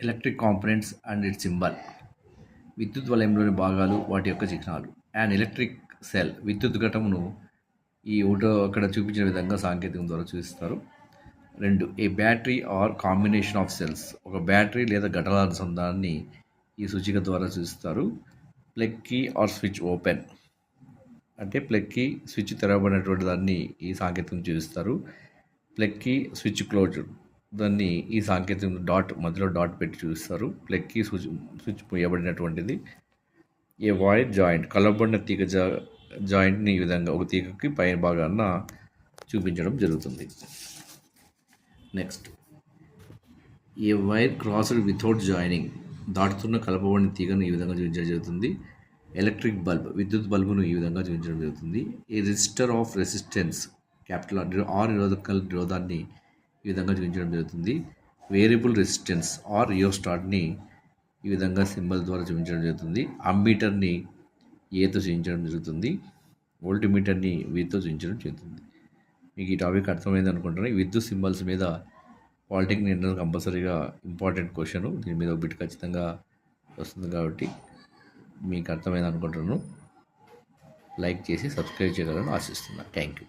Electric components and it's symbol. విద్యుత్ వలయంలోని భాగాలు వాటి యొక్క చిహ్నాలు. అండ్ ఎలక్ట్రిక్ సెల్ విద్యుత్ ఘటమును ఈ ఒకటో అక్కడ చూపించిన విధంగా సాంకేతికం ద్వారా చూపిస్తారు. 2 a battery or combination of cells. ఒక బ్యాటరీ లేదా ఘటనల అనుసంధానాన్ని ఈ సూచిక ద్వారా చూపిస్తారు. Plug key or switch open అంటే ప్లగ్ కీ స్విచ్ తెరవబడినటువంటి దాన్ని ఈ సాంకేతికం చూపిస్తారు. ప్లగ్ కీ స్విచ్ క్లోజ్డ్ దాన్ని ఈ సాంకేతికం మధ్యలో డాట్ పెట్టి చూపిస్తారు. ప్లగ్ కీ స్విచ్ మూయబడినటువంటిది. ఏ వైర్ జాయింట్ కలపబడిన తీగ జాయింట్ని ఈ విధంగా ఒక తీగకి పైన భాగాన చూపించడం జరుగుతుంది. నెక్స్ట్ ఏ వైర్ క్రాస్డ్ వితౌట్ జాయినింగ్ దాటుతున్న కలపబడిన తీగను ఈ విధంగా చూపించడం జరుగుతుంది. ఎలక్ట్రిక్ బల్బ్ విద్యుత్ బల్బును ఈ విధంగా చూపించడం జరుగుతుంది. A resistor of resistance capital R నిరోధాన్ని ఈ విధంగా చూపించడం జరుగుతుంది. వేరియబుల్ రెసిస్టెన్స్ ఆర్ రియోస్టాట్ని ఈ విధంగా సింబల్ ద్వారా చూపించడం జరుగుతుంది. అమ్మీటర్ని ఏతో చూపించడం జరుగుతుంది. వోల్టీమీటర్ని వీతో చూపించడం జరుగుతుంది. మీకు ఈ టాపిక్ అర్థమైంది అనుకుంటున్నాను. విద్యుత్ సింబల్స్ మీద పాలిటెక్నిక్ ఇంటర్ కంపల్సరీగా ఇంపార్టెంట్ క్వశ్చన్. దీని మీద ఒక బిట్ ఖచ్చితంగా వస్తుంది కాబట్టి మీకు అర్థమైంది అనుకుంటున్నాను. లైక్ చేసి సబ్స్క్రైబ్ చేయగలను ఆశిస్తున్నాను. Thank you.